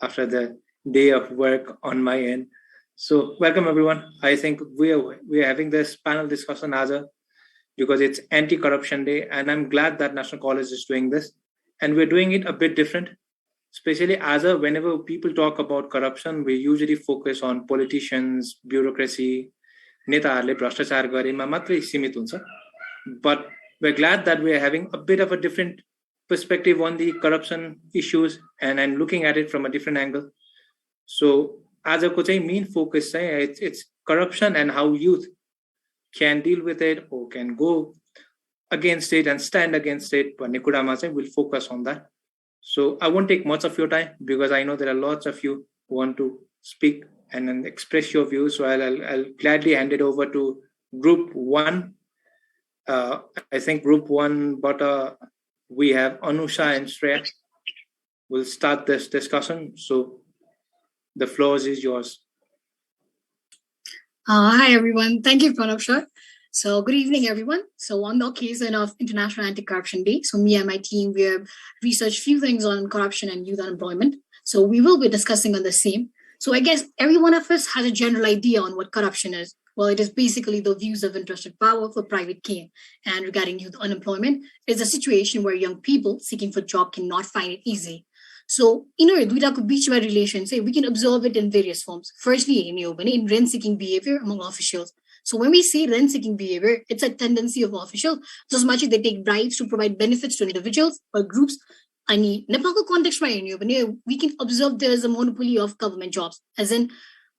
after the day of work on my end. So welcome everyone. I think we are having this panel discussion because it's anti-corruption day, and I'm glad that National College is doing this, and we're doing it a bit different. Especially whenever people talk about corruption, we usually focus on politicians, bureaucracy, नेताहरूले भ्रष्टाचार गरेमा मात्रै सीमित हुन्छ. But we're glad that we're having a bit of a different perspective on the corruption issues and looking at it from a different angle. So आजको चाहिँ main focus it's corruption and how youth can deal with it or can go against it and stand against it. भन्ने कुरामा चाहिँ we'll focus on that. So I won't take much of your time because I know there are lots of you who want to speak and express your views. So I'll gladly hand it over to Group 1. I think Group 1, but we have Anusha and Shreya. We'll start this discussion. So the floor is yours. Hi, everyone. Thank you, Pranab. So good evening, everyone. So on the occasion of International Anti-Corruption Day, so me and my team, we have researched a few things on corruption and youth unemployment. So we will be discussing on the same. So I guess every one of us has a general idea on what corruption is. Well, it is basically the views of interested power for private gain. And regarding youth unemployment, it is a situation where young people seeking for a job cannot find it easy. So, in our duita relations, we can observe it in various forms. Firstly, in rent-seeking behavior among officials. So when we say rent-seeking behavior, it's a tendency of officials, just much as they take bribes to provide benefits to individuals or groups. In Nepal's context, we can observe there is a monopoly of government jobs. As in,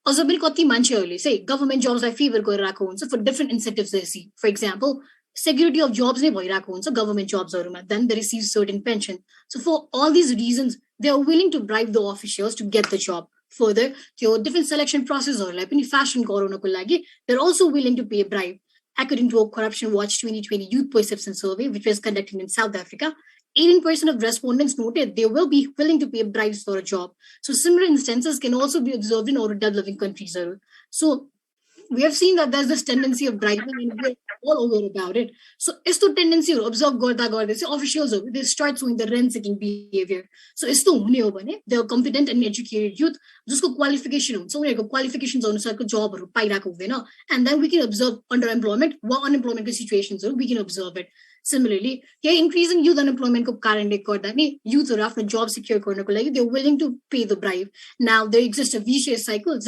say government jobs I favor for different incentives they see. For example, security of jobs government jobs then they receive certain pension. So for all these reasons, they are willing to bribe the officials to get the job. Further, different selection process or fashion they're also willing to pay a bribe. According to a Corruption Watch 2020 Youth Perception Survey, which was conducted in South Africa, 18% of respondents noted they will be willing to pay bribes for a job. So similar instances can also be observed in other developing countries. So we have seen that there's this tendency of bribing and we're all over about it. So it's the tendency to observe officials, they start showing the rent-seeking behavior. So it's the they're competent and educated youth, just qualification. So we have qualifications on a job and then we can observe underemployment, what unemployment situations, we can observe it. Similarly, increasing youth unemployment youth are after job secure, they're willing to pay the bribe. Now there exists a vicious cycle.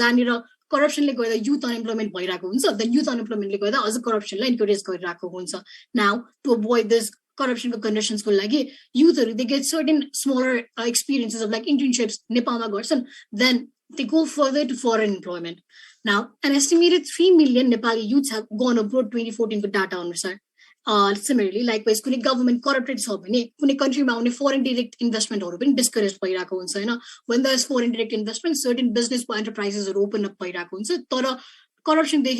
Corruption youth unemployment then youth unemployment as a corruption encourage now to avoid this corruption conditions youth they get certain smaller experiences of like internships Nepal then they go further to foreign employment. Now an estimated 3 million Nepali youths have gone abroad 2014 for data on research. Similarly, likewise, government corrupted country foreign direct investment or discouraged when there's foreign direct investment, certain business enterprises are open up corruption the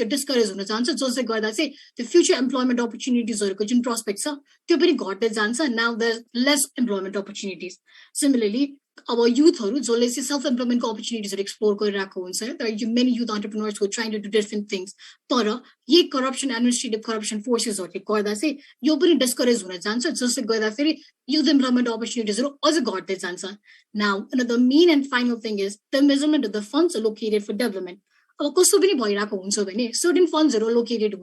discourage the future employment opportunities or prospects now there's less employment opportunities. Similarly, our youth self-employment opportunities explore there are many youth entrepreneurs who are trying to do different things. Corruption, administrative corruption forces discourage youth employment opportunities now another main and final thing is the measurement of the funds allocated for development. Certain funds are allocated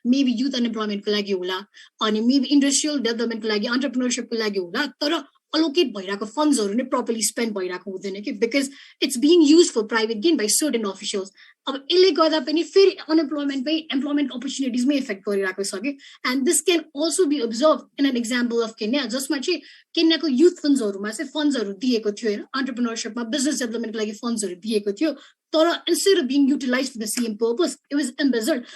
maybe youth unemployment maybe industrial development entrepreneurship allocate funds or properly spent because it's being used for private gain by certain officials. Unemployment employment opportunities may affect and this can also be observed in an example of Kenya. Just much Kenya youth funds funds entrepreneurship business development funds instead of being utilized for the same purpose, it was embezzled.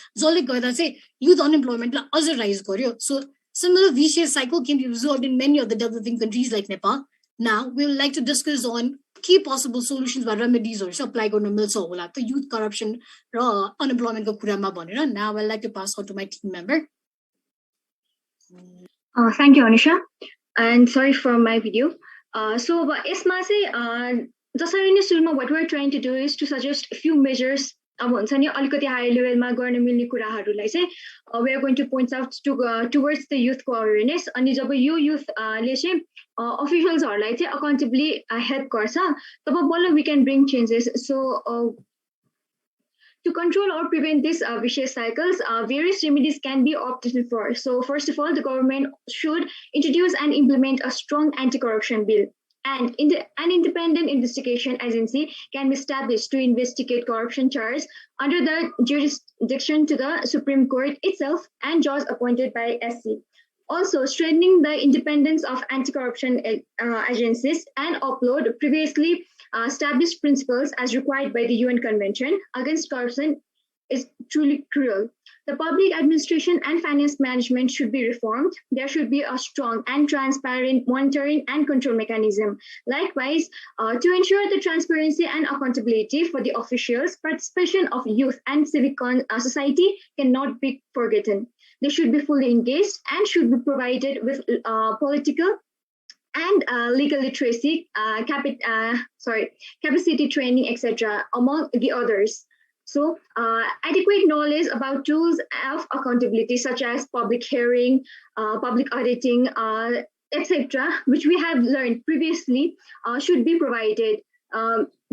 Youth unemployment rise. So similar vicious cycle can be observed in many of the developing countries like Nepal. Now, we would like to discuss on key possible solutions by remedies or supply to youth corruption, unemployment. Now, I'd like to pass on to my team member. Thank you, Anisha. And sorry for my video. So, what we're trying to do is to suggest a few measures अब हुन्छ नि अलिकति higher लेभलमा गर्न मिल्ने कुराहरूलाई चाहिँ we are going to point out towards the युथको अवेरनेस अनि जब यो युथले चाहिँ अफिसियल्सहरूलाई चाहिँ अकाउन्टेबली हेल्प गर्छ तब बल्ल we can bring changes so to control or prevent these vicious cycles, various remedies can be opted for. So first of all, the government should introduce and implement a strong anti-corruption bill. And an independent investigation agency can be established to investigate corruption charges under the jurisdiction to the Supreme Court itself and judges appointed by SC. Also, strengthening the independence of anti-corruption agencies and upload previously established principles as required by the UN Convention against corruption is truly cruel. The public administration and finance management should be reformed. There should be a strong and transparent monitoring and control mechanism. Likewise, to ensure the transparency and accountability for the officials, participation of youth and civic society cannot be forgotten. They should be fully engaged and should be provided with political and legal literacy, capacity training, etc., among the others. So, adequate knowledge about tools of accountability, such as public hearing, public auditing, etc., which we have learned previously, should be provided.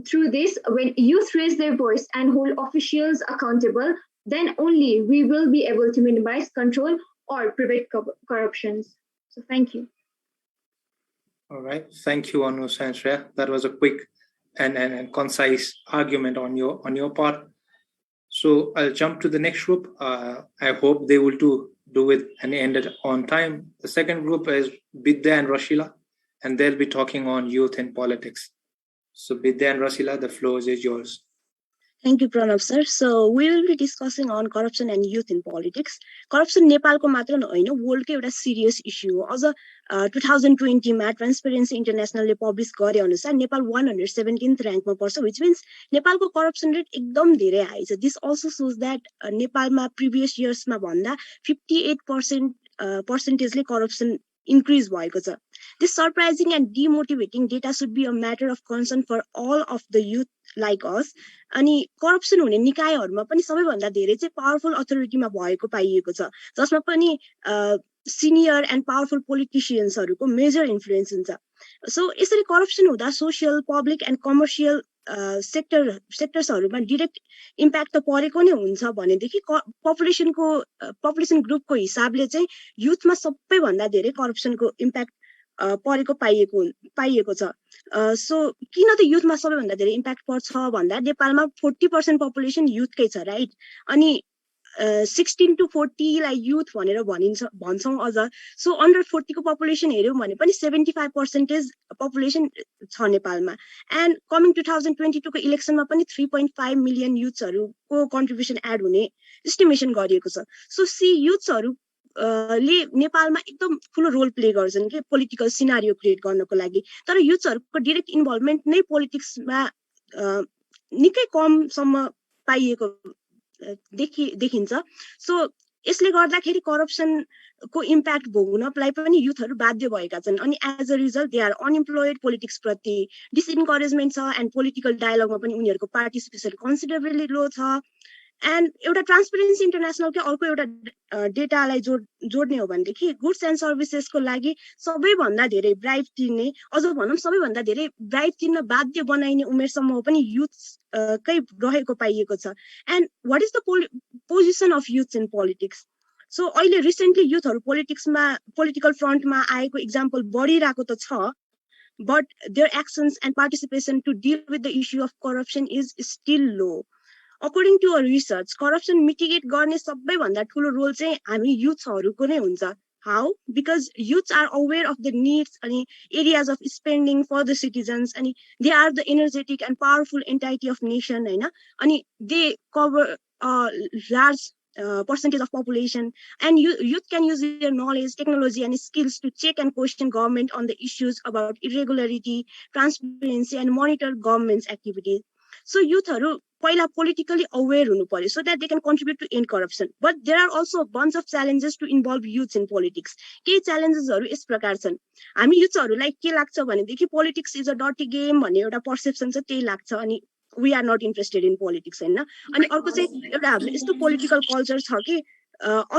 Through this, when youth raise their voice and hold officials accountable, then only we will be able to minimize, control, or prevent corruptions. So, thank you. All right. Thank you, Anu and Shreya. That was a quick and concise argument on your part. So I'll jump to the next group. I hope they will do it and end it on time. The second group is Bidya and Rashila, and they'll be talking on youth and politics. So Bidya and Rashila, the floor is yours. Thank you, Pranav sir. So we will be discussing on corruption and youth in politics. Corruption नेपालको मात्र नहोइन वर्ल्डको एउटा serious issue हो. अझ 2020 मा transparency इन्टरनेशनलले publish गरे अनुसार Nepal 117th र्याङ्कमा पर्छ, which means नेपालको करप्सन रेट एकदम धेरै हाई छ. This also shows that नेपालमा प्रिभियस इयर्समा भन्दा 58% करप्सन increase भएको छ. This surprising and demotivating data should be a matter of concern for all of the youth like us. अनि करप्सन हुने निकायहरुमा पनि सबैभन्दा धेरै चाहिँ पावरफुल अथोरिटीमा भएको पाइएको छ, जसमा पनि सिनियर एन्ड पावरफुल पोलिटिशियन्सहरुको मेजर इन्फ्लुएन्स हुन्छ. सो यसरी करप्सन हुँदा सोशल, पब्लिक एन्ड कमर्शियल सेक्टर्सहरुमा डाइरेक्ट इम्प्याक्ट त परेको नै हुन्छ भनेदेखि पपुलेसन ग्रुपको हिसाबले चाहिँ युथमा सबैभन्दा धेरै करप्सनको इम्प्याक्ट परेको पाइएको छ. सो किन त युथमा सबैभन्दा धेरै इम्प्याक्ट पर्छ भन्दा नेपालमा 40% पपुलेसन युथकै छ, राइट? अनि 16 to 40 लाई युथ भनेर भन्छौं अझ. सो अन्डर 40 को पपुलेसन हेर्यौं भने पनि 75% पपुलेसन छ नेपालमा. एन्ड कमिङ 2022 को इलेक्सनमा पनि 3.5 मिलियन युथ्सहरुको कन्ट्रिब्युसन एड हुने एस्टिमेसन गरिएको छ. सो युथ्सहरु ले नेपालमा एकदम ठूलो रोल प्ले गर्छन् के पोलिटिकल सिनारियो क्रिएट गर्नको लागि. तर युथ्सहरुको डाइरेक्ट इन्भल्भमेन्ट नै पोलिटिक्समा निकै कमसम्म पाइएको देखिन्छ. सो यसले गर्दाखेरि करप्सनको इम्प्याक्ट भोग्नलाई पनि युथहरु बाध्य भएका छन्. अनि as a result they are unemployed, politics प्रति डिसइन्करेजमेन्ट छ एन्ड पोलिटिकल डायलगमा पनि उनीहरुको पार्टिसिपेसन कन्सिडरेबली लो छ. एन्ड एउटा ट्रान्सपेरेन्सी इन्टरनेशनलको अर्को एउटा डेटालाई जोड्ने हो भनेदेखि गुड्स एन्ड सर्भिसेसको लागि सबैभन्दा धेरै ब्राइब तिर्ने, अझ भनौं सबैभन्दा धेरै ब्राइब तिर्न बाध्य बनाइने उमेर समूह पनि युथ कै रहेको पाइएको छ. And what is the position of youth in politics? So अहिले रिसेन्टली युथहरु पोलिटिकल फ्रन्टमा आएको एक्जाम्पल बढिरहेको त छ, but their actions and participation to deal with the issue of corruption is still low. According to a research, corruption mitigate गर्ने सबैभन्दा ठूलो रोल चाहिँ हामी युथहरुको नै हुन्छ. How? Because youths are aware of the needs and areas of spending for the citizens, and they are the energetic and powerful entity of nation, हैन? अनि they cover a large percentage of population, and youth can use their knowledge, technology, and skills to check and question government on the issues about irregularity, transparency, and monitor government's activities. So youthहरु पहिला politically aware हुनु पर्यो so that they can contribute to end corruption. But there are also a bunch of challenges to involve youths in politics. केही challengesहरु यस प्रकार छन्. हामी युथहरुलाई के लाग्छ भनेदेखि politics is a dirty game भन्ने एउटा perception छ, त्यही लाग्छ. अनि we are not interested in politics होइन अनि अर्को चाहिँ एउटा हाम्रो यस्तो पोलिटिकल कल्चर छ कि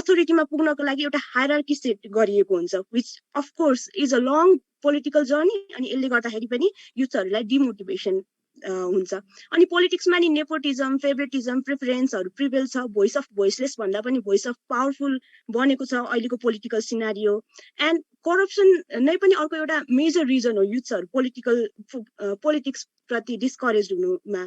अथोरिटीमा पुग्नको लागि एउटा हायरार्की सेट गरिएको हुन्छ which of course is a long political journey अनि यसले गर्दाखेरि पनि युथहरूलाई डिमोटिभेसन हुन्छ अनि पोलिटिक्समा नि नेपोटिजम फेभरेटिजम प्रिफरेन्सहरू प्रिभेल छ भोइस अफ भोइसलेस भन्दा पनि भोइस अफ पावरफुल बनेको छ अहिलेको पोलिटिकल सिनारियो एन्ड करप्सन नै पनि अर्को एउटा मेजर रिजन हो युथहरू पोलिटिक्स प्रति डिस्करेज हुनुमा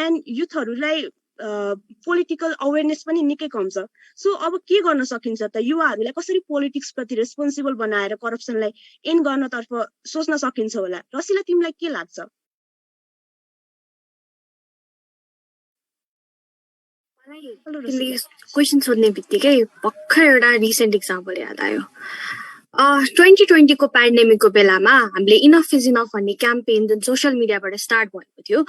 एन्ड युथहरूलाई पोलिटिकल अवेरनेस पनि निकै कम छ सो अब के गर्न सकिन्छ त युवाहरूलाई कसरी पोलिटिक्स प्रति रेस्पोन्सिबल बनाएर करप्सनलाई एन्ड गर्नतर्फ सोच्न सकिन्छ होला रसिला तिमीलाई के लाग्छ क्वेसन सोध्ने बित्तिकै भर्खर एउटा रिसेन्ट इक्जाम्पल याद आयो 2020 को पेन्डेमिकको बेलामा हामीले इनफ इज इनफ भन्ने क्याम्पेन जुन सोसियल मिडियाबाट स्टार्ट भएको थियो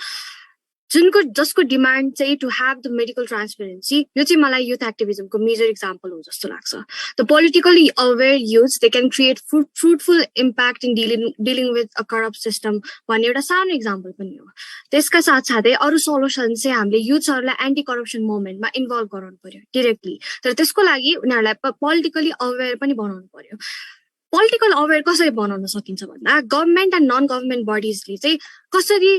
जसको डिमान्ड चाहिँ to have the medical transparency यो चाहिँ मलाई युथ एक्टिभिजमको मेजर इक्जाम्पल हो जस्तो लाग्छ the politically aware youth they can create fruitful impact in dealing with a corrupt system भन्ने एउटा सानो इक्जाम्पल पनि हो त्यसका साथसाथै अरू सोल्युसन चाहिँ हामीले युथहरूलाई एन्टी करप्सन मुभमेन्टमा इन्भल्भ गराउनु पर्यो डिरेक्टली तर त्यसको लागि उनीहरूलाई पोलिटिकली अवेर पनि बनाउनु पर्यो पोलिटिकल अवेर कसरी बनाउन सकिन्छ भन्दा गभर्मेन्ट एन्ड नन गभर्मेन्ट बडिजले चाहिँ कसरी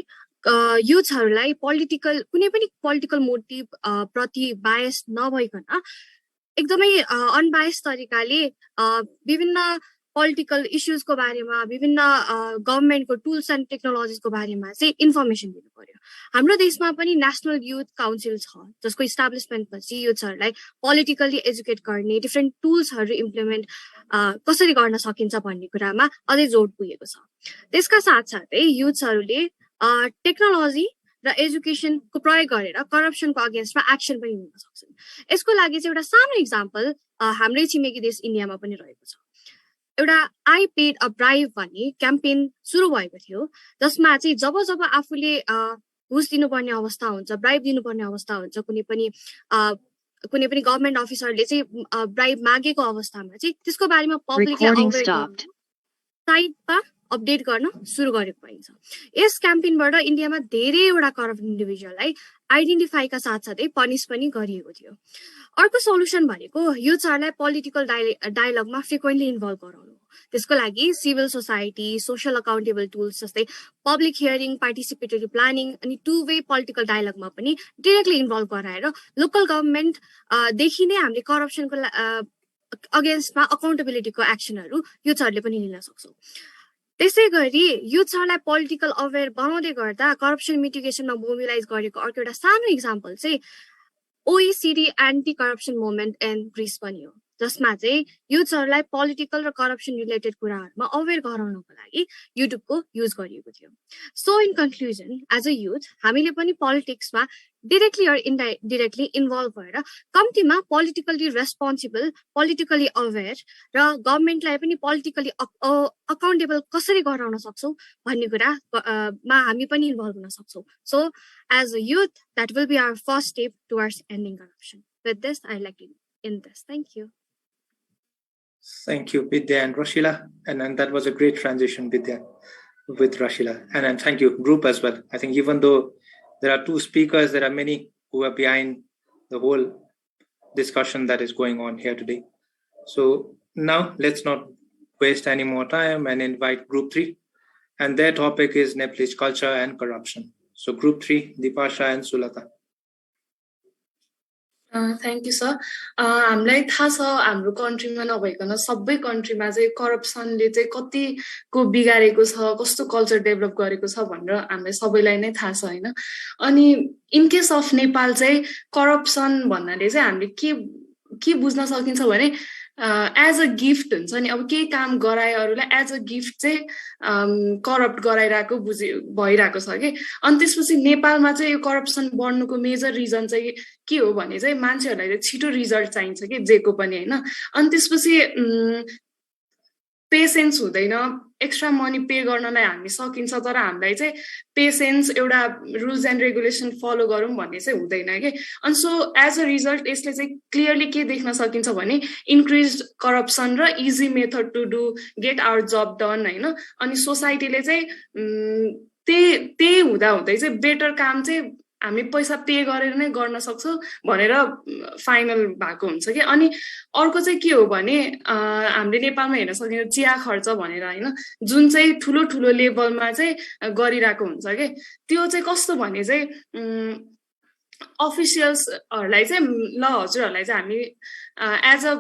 युथहरूलाई पोलिटिकल कुनै पनि पोलिटिकल मोटिभ प्रति बायस नभइकन एकदमै अनबायस तरिकाले विभिन्न पोलिटिकल इस्युजको बारेमा विभिन्न गभर्मेन्टको टुल्स एन्ड टेक्नोलोजिजको बारेमा चाहिँ इन्फर्मेसन दिनु पर्यो हाम्रो देशमा पनि नेसनल युथ काउन्सिल छ जसको इस्टाब्लिसमेन्ट पछि युथहरूलाई पोलिटिकली एजुकेट गर्ने डिफ्रेन्ट टुल्सहरू इम्प्लिमेन्ट कसरी गर्न सकिन्छ भन्ने कुरामा अझै जोड पुगेको छ त्यसका साथसाथै युथहरूले टेक्नोलोजी र एजुकेसनको प्रयोग गरेर करप्सनको अगेन्स्टमा एक्सन पनि लिन सक्छन् यसको लागि चाहिँ एउटा सानो इक्जाम्पल हाम्रै छिमेकी देश इन्डियामा पनि रहेको छ एउटा आई पेड अ ब्राइब भन्ने क्याम्पेन सुरु भएको थियो जसमा चाहिँ जब आफूले घुस दिनुपर्ने अवस्था हुन्छ ब्राइब दिनुपर्ने अवस्था हुन्छ कुनै पनि गभर्मेन्ट अफिसरले चाहिँ ब्राइब मागेको अवस्थामा चाहिँ त्यसको बारेमा पब्लिकले साइटमा अपडेट गर्न सुरु गरेको पाइन्छ यस क्याम्पेनबाट इन्डियामा धेरैवटा करप्ट इन्डिभिजुअललाई आइडेन्टिफाईका साथसाथै पनिस पनि गरिएको थियो अर्को सोल्युसन भनेको युथहरूलाई पोलिटिकल डायलगमा फ्रिक्वेन्टली इन्भल्भ गराउनु त्यसको लागि civil society social accountable tools जस्तै पब्लिक हियरिङ पार्टिसिपेटरी प्लानिङ अनि टु वे पोलिटिकल डायलगमा पनि डिरेक्टली इन्भल्भ गराएर लोकल गभर्मेन्टदेखि नै हामीले करप्सनको अगेन्स्टमा अकाउन्टेबिलिटीको एक्सनहरू युथहरूले पनि लिन सक्छौँ त्यसै गरी युथहरूलाई पोलिटिकल अवेर बनाउँदै गर्दा करप्सन मिटिगेसनमा मोबिलाइज गरेको अर्को एउटा सानो इक्जाम्पल चाहिँ OECD anti corruption movement in Greece पनि हो जसमा चाहिँ युथहरूलाई पोलिटिकल र करप्सन रिलेटेड कुराहरूमा अवेर गराउनको लागि युट्युबको युज गरिएको थियो so in conclusion as a youth हामीले पनि पोलिटिक्समा डिरेक्टली अर इन्डाइरेक्टली इन्भल्भ भएर कम्तीमा पोलिटिकली रेस्पोन्सिबल पोलिटिकली अवेर र गभर्मेन्टलाई पनि पोलिटिकली अकाउन्टेबल कसरी गराउन सक्छौँ भन्ने कुरामा हामी पनि इन्भल्भ हुन सक्छौँ so as a youth that will be our first step towards ending corruption with this I like to end this. Thank you. Thank you, Vidya and Rashila. And that was a great transition, Vidya, with Rashila. And thank you, group as well. I think even though there are two speakers, there are many who are behind the whole discussion that is going on here today. So now let's not waste any more time and invite group 3. And their topic is Nepalese culture and corruption. So group 3, Dipasha and Sulata. Thank you sir हामीलाई थाहा छ हाम्रो कन्ट्रीमा नभइकन सबै कन्ट्रीमा चाहिँ करप्सनले चाहिँ कतिको बिगारेको छ कस्तो कल्चर डेभलप गरेको छ भनेर हामीलाई सबैलाई नै थाहा छ होइन अनि इन केस अफ नेपाल चाहिँ करप्सन भन्नाले चाहिँ हामीले के बुझ्न सकिन्छ भने एज अ गिफ्ट हुन्छ नि अब केही काम गराए अरूलाई एज अ गिफ्ट चाहिँ करप्ट गराइरहेको भइरहेको छ कि अनि त्यसपछि नेपालमा चाहिँ यो करप्सन बढ्नुको मेजर रिजन चाहिँ के हो भने चाहिँ मान्छेहरूलाई चाहिँ छिटो रिजल्ट चाहिन्छ कि जेको पनि होइन अनि त्यसपछि पेसेन्स हुँदैन एक्स्ट्रा मनी पे गर्नलाई हामी सकिन्छ तर हामीलाई चाहिँ पेसेन्स एउटा रुल्स एन्ड रेगुलेसन फलो गरौँ भन्ने चाहिँ हुँदैन कि अनि सो एज अ रिजल्ट यसले चाहिँ क्लियरली के देख्न सकिन्छ भने इन्क्रिज करप्सन र easy method to do get our job done होइन अनि सोसाइटीले चाहिँ त्यही हुँदा चाहिँ बेटर काम चाहिँ हामी पैसा पे गरेर नै गर्न सक्छौँ भनेर फाइनल भएको हुन्छ कि। अनि अर्को चाहिँ के हो भने हामीले नेपालमा हेर्न सकिन्छ चिया खर्च भनेर होइन, जुन चाहिँ ठुलो ठुलो लेभलमा चाहिँ गरिरहेको हुन्छ कि। त्यो चाहिँ कस्तो भने चाहिँ अफिसियल्सहरूलाई चाहिँ ल हजुरहरूलाई चाहिँ हामी एज अ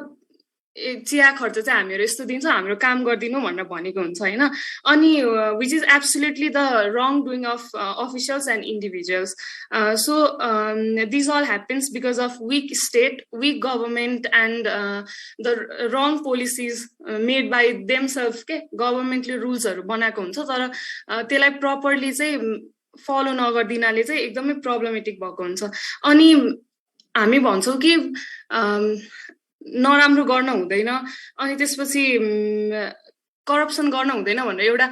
चिया खर्च चाहिँ हामीहरू यस्तो दिन्छौँ, हाम्रो काम गरिदिनु भनेर भनेको हुन्छ होइन। अनि which is absolutely the wrong doing of officials and individuals. So this all happens because of weak state, weak government and the wrong policies made by themselves के। गभर्मेन्टले रुल्सहरू बनाएको हुन्छ तर त्यसलाई प्रपरली चाहिँ फलो नगरिदिनाले चाहिँ एकदमै प्रब्लमेटिक भएको हुन्छ। अनि हामी भन्छौँ कि नराम्रो गर्न हुँदैन, अनि त्यसपछि करप्सन गर्न हुँदैन भनेर एउटा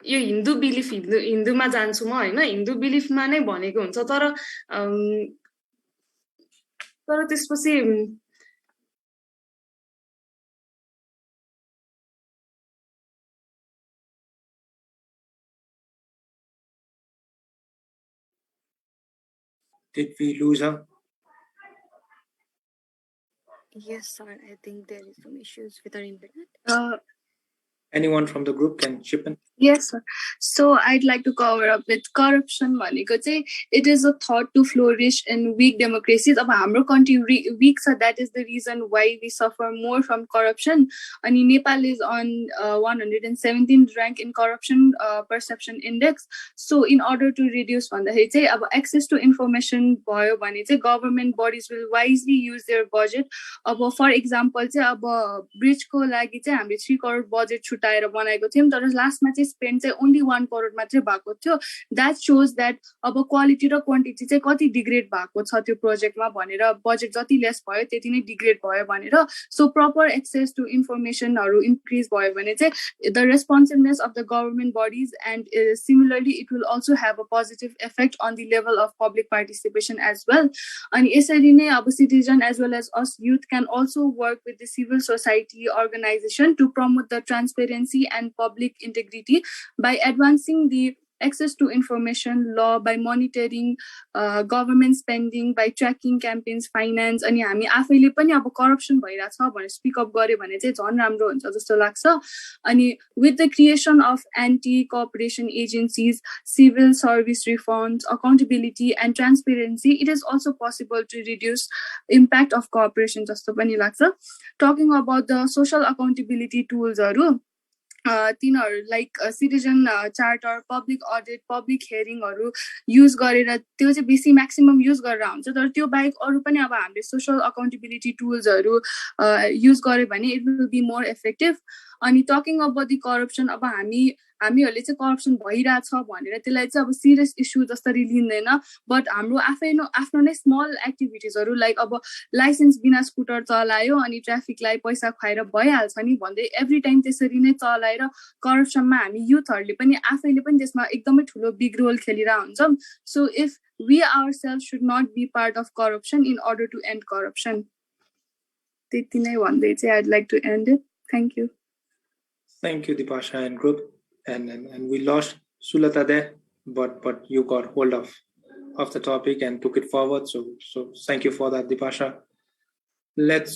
यो हिन्दू बिलिफ, हिन्दूमा जान्छु म होइन, हिन्दू बिलिफमा नै भनेको हुन्छ। तर त्यसपछि Did we lose her? Yes, sir. I think there is some issues with our internet. Anyone from the group can chip in? Yes, sir. So I'd like to cover up with corruption. It is a thought to flourish in weak democracies. Of our country weak, so that is the reason why we suffer more from corruption. And Nepal is on 117th rank in corruption perception index. So in order to reduce access to information, government bodies will wisely use their budget. For example, bridge ko lagi 3 crore budget छुटाएर बनाएको थियौं तर लास्टमा चाहिँ spend चाहिँ only 1 crore मात्रै भएको थियो। That shows that अब क्वालिटी र क्वान्टिटी चाहिँ कति डिग्रेड भएको छ त्यो प्रोजेक्टमा भनेर, बजेट जति लेस भयो त्यति नै डिग्रेड भयो भनेर। सो प्रपर एक्सेस टु इन्फर्मेसनहरू इन्क्रिज भयो भने चाहिँ the responsiveness of the government bodies and similarly it will also have a positive effect on the level of public participation as well. अनि यसरी नै अब citizen as well as us youth can also work with the civil society organisation to promote the transparency and public integrity by advancing the access to information law, by monitoring government spending, by tracking campaigns finance। अनि हामी आफैले पनि अब corruption भइराछ भनेर speak up गरे भने चाहिँ झन् राम्रो हुन्छ जस्तो लाग्छ। अनि with the creation of anti-corruption agencies, civil service reforms, accountability and transparency, it is also possible to reduce impact of corruption जस्तो पनि लाग्छ। Talking about the social accountability tools तिनीहरू like citizen charter, public audit, public हियरिङहरू use गरेर त्यो चाहिँ बेसी maximum use गरेर हुन्छ। तर त्यो बाहेक अरू पनि अब हामीले सोशल अकाउन्टेबिलिटी टुल्सहरू युज गर्यो भने it will be more effective. अनि टकिङ अबाउट द करप्सन, अब हामीहरूले चाहिँ करप्सन भइरहेछ भनेर त्यसलाई चाहिँ अब सिरियस इस्यु जसरी लिँदैन, बट हाम्रो आफ्नो नै स्मल एक्टिभिटिजहरू लाइक अब लाइसेन्स बिना स्कुटर चलायो अनि ट्राफिकलाई पैसा खुवाएर भइहाल्छ नि भन्दै एभ्री टाइम त्यसरी नै चलाएर करप्सनमा हामी युथहरूले पनि आफैले पनि त्यसमा एकदमै ठुलो बिग रोल खेलिरहेको हुन्छौँ। So if we ourselves should not be part of corruption in order to end corruption. त्यति नै भन्दै चाहिँ I'd like to end it. Thank you. Thank you, Dipasha and group. And we lost Sulata there, but you got hold of the topic and took it forward. So thank you for that, Dipasha. Let's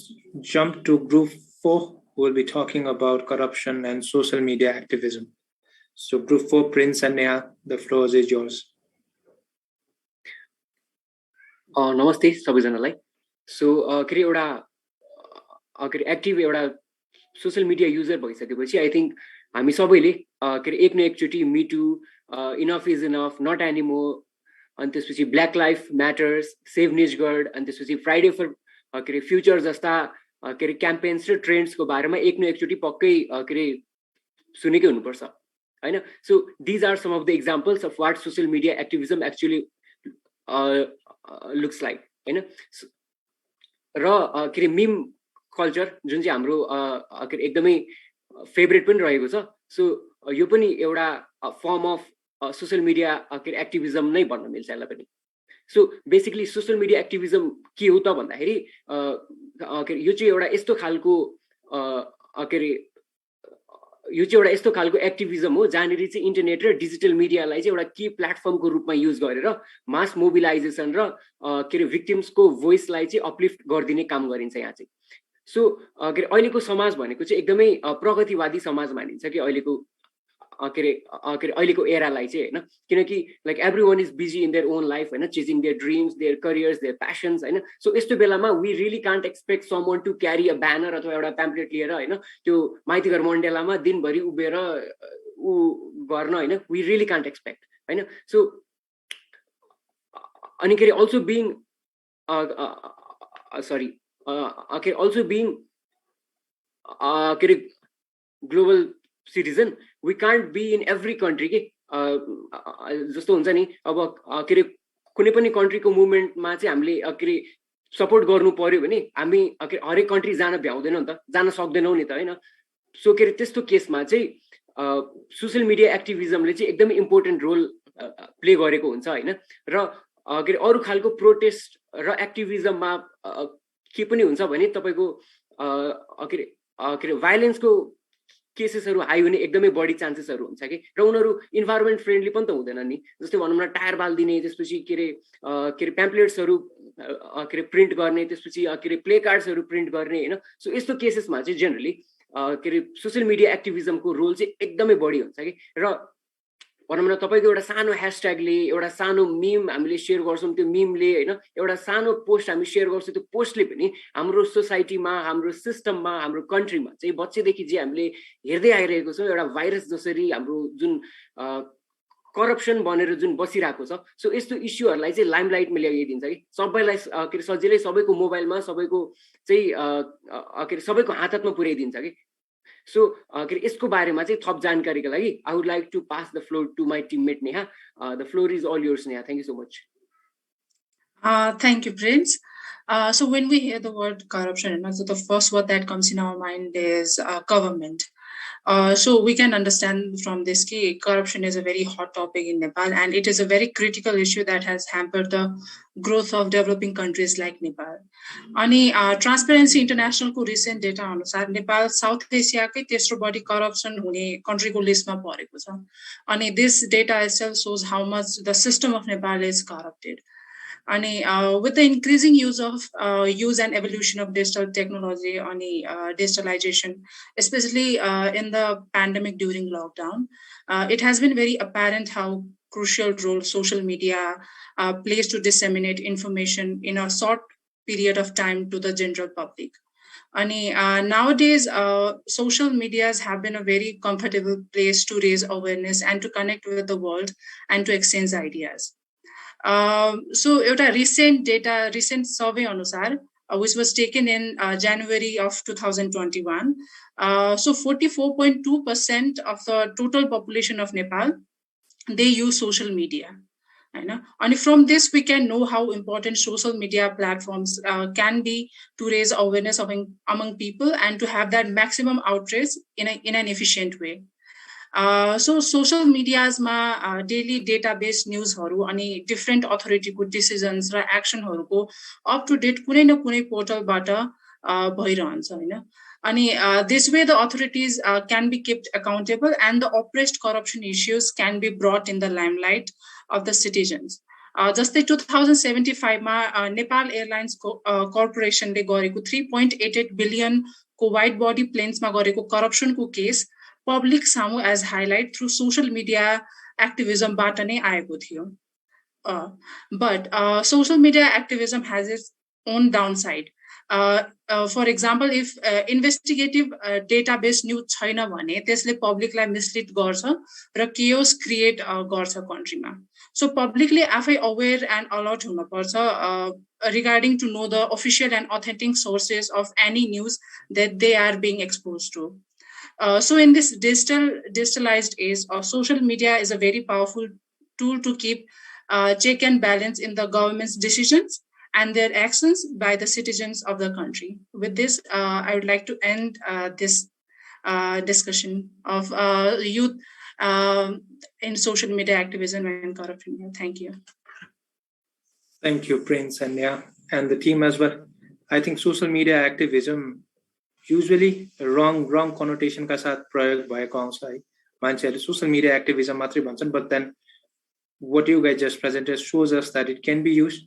jump to group 4, who will be talking about corruption and social media activism. So group 4, Prince and Neha, the floor is yours. Namaste, सबैजनालाई। So के एउटा active एउटा social media user भइसकेपछि I think हामी सबैले के अरे एक न एकचोटि me too, enough is enough, not anymore, अनि त्यसपछि black life matters, save Nijgadh, अनि त्यसपछि फ्राइडे फर के अरे फ्युचर जस्ता के अरे क्याम्पेन्स र ट्रेन्ड्सको बारेमा एक न एकचोटि पक्कै के अरे सुनेकै हुनुपर्छ होइन। So these are some of the examples of what social media activism actually looks like होइन। र के अरे मिम कल्चर जुन चाहिँ हाम्रो एकदमै फेभरेट पनि रहेको छ। सो यो पनि एउटा फर्म अफ सोसल मिडिया के अरे एक्टिभिजम नै भन्न मिल्छ यसलाई पनि। So basically social media activism के हो त भन्दाखेरि के अरे यो चाहिँ एउटा यस्तो खालको के अरे यो चाहिँ एउटा यस्तो खालको एक्टिभिजम हो जहाँनिर चाहिँ इन्टरनेट र डिजिटल मिडियालाई चाहिँ एउटा की प्लेटफर्मको रूपमा युज गरेर मास मोबिलाइजेसन र के अरे भिक्टिम्सको भोइसलाई चाहिँ अपलिफ्ट गरिदिने काम गरिन्छ यहाँ चाहिँ। सो के अरे अहिलेको समाज भनेको चाहिँ एकदमै प्रगतिवादी समाज मानिन्छ कि अहिलेको के अरे अहिलेको एरालाई चाहिँ होइन, किनकि like everyone is busy in their own life होइन, chasing their dreams, their careers, their passions होइन। सो यस्तो बेलामा we really can't expect someone to carry a banner अथवा एउटा प्याम्पलेट लिएर होइन त्यो माइतीघर मण्डेलामा दिनभरि उभिएर ऊ गर्न होइन, वी रियली कान्ट एक्सपेक्ट होइन। सो अनि के अरे अल्सो बिङ सरी के अल्सो बिङ के अरे global citizen, we can't be in every country के जस्तो हुन्छ नि अब के अरे कुनै पनि कन्ट्रीको मुभमेन्टमा चाहिँ हामीले के अरे सपोर्ट गर्नु पर्यो भने हामी हरेक कन्ट्री जान भ्याउँदैनौँ नि त, जान सक्दैनौँ नि त होइन। सो के अरे त्यस्तो केसमा चाहिँ सोसियल मिडिया एक्टिभिजमले चाहिँ एकदमै इम्पोर्टेन्ट रोल प्ले गरेको हुन्छ होइन। र के अरे अरू खालको प्रोटेस्ट र एक्टिभिजममा के पनि हुन्छ भने तपाईँको के अरे भाइलेन्सको केसेसहरू हाई हुने एकदमै बढी चान्सेसहरू हुन्छ कि, र उनीहरू इन्भाइरोमेन्ट फ्रेन्डली पनि त हुँदैन नि। जस्तै भनौँ न टायर बालिदिने, त्यसपछि के अरे प्याम्पलेट्सहरू के अरे प्रिन्ट गर्ने, त्यसपछि के अरे प्ले कार्ड्सहरू प्रिन्ट गर्ने होइन। सो यस्तो केसेसमा चाहिँ जेनरली के अरे सोसियल मिडिया एक्टिभिजमको रोल चाहिँ एकदमै बढी हुन्छ कि। र भनौँ न तपाईँको एउटा सानो ह्यासट्यागले, एउटा सानो मिम हामीले सेयर गर्छौँ, त्यो मिमले होइन, एउटा सानो पोस्ट हामी सेयर गर्छौँ, त्यो पोस्टले पनि हाम्रो सोसाइटीमा, हाम्रो सिस्टममा, हाम्रो कन्ट्रीमा चाहिँ बच्चेदेखि चाहिँ हामीले हेर्दै आइरहेको छौँ एउटा भाइरस जसरी हाम्रो जुन करप्सन बनेर जुन बसिरहेको छ। सो यस्तो इस्युहरूलाई चाहिँ लाइमलाइटमा ल्याइदिन्छ कि सबैलाई के अरे सजिलै सबैको मोबाइलमा, सबैको चाहिँ के अरे सबैको हातमा पुर्याइदिन्छ कि। सो के अरे यसको बारेमा चाहिँ थप जानकारीको लागि I would like to pass the floor to my teammate Neha. The floor is all yours Neha, thank you so much. Thank you, Prince. So when we hear the word corruption, so the first word that comes in our mind is government. So we can understand from this that corruption is a very hot topic in Nepal, and it is a very critical issue that has hampered the growth of developing countries like Nepal. Ani Transparency International ko recent data अनुसार Nepal South Asia kai तेस्रो बढी corruption हुने country को list मा परेको छ। अनि this data itself shows how much the system of Nepal is corrupted. And with the increasing use and evolution of digital technology, digitalization, especially in the pandemic during lockdown, it has been very apparent how crucial role social media plays to disseminate information in a short period of time to the general public. And nowadays, social medias have been a very comfortable place to raise awareness and to connect with the world and to exchange ideas. So एउटा recent survey अनुसार which was taken in January of 2021, so 44.2% of the total population of Nepal, they use social media. And from this we can know how important social media platforms can be to raise awareness among people and to have that maximum outreach in an efficient way. So social medias ma daily database news haru ani different authority ko decisions ra action haru ko up to date kunai na kunai portal bata bhairahन्छ हैन। अनि this way the authorities can be kept accountable and the oppressed corruption issues can be brought in the limelight of the citizens. जस्तै 2075 मा Nepal airlines corporation ले गरेको 3.88 billion को wide body plains मा गरेको corruption को case public samu as highlight through social media activism बाट नै आएको थियो। But social media activism has its own downside. For example, if investigative database news छैन भने त्यसले public लाई mislead गर्छ र chaos create गर्छ country मा। So publicly आफै aware and alert हुन पर्छ regarding to know the official and authentic sources of any news that they are being exposed to. So in this digitalized age, social media is a very powerful tool to keep check and balance in the government's decisions and their actions by the citizens of the country. With this, I would like to end this discussion of youth in social media activism and corruption. Thank you. Thank you, Prince and the team as well. I think social media activism usually wrong कनोटेसनका साथ प्रयोग भएको आउँछ है मान्छेहरूले social media activism मात्रै भन्छन् but then what you guys just presented shows us that it can be used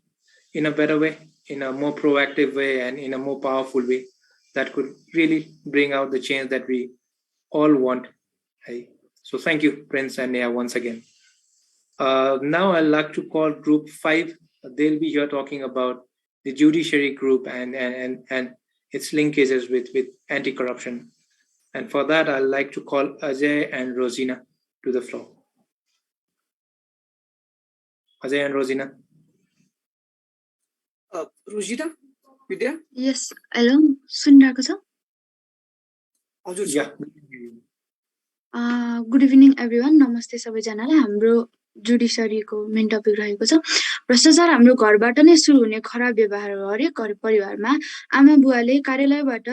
in a better way, in a more proactive way, and in a more powerful way that could really bring out the change that we all want. Hey. So thank you, Prince and Nia, once again. Now I'd like to call Group 5. They'll be here talking about the judiciary group and its linkages with anti-corruption. And for that, I'd like to call Ajay and Rosina to the floor. Ajay and Rosina. Rosina, Vidya? Yes, hello. सुनिरहेको छ? हजुर, Yeah. Good evening everyone. नमस्ते सबैजनालाई. हाम्रो जुडिसरीको main topic रहेको छ भ्रष्टाचार. हाम्रो घरबाट नै सुरु हुने खराब व्यवहार हो. हरेक घर परिवारमा आमा बुवाले कार्यालयबाट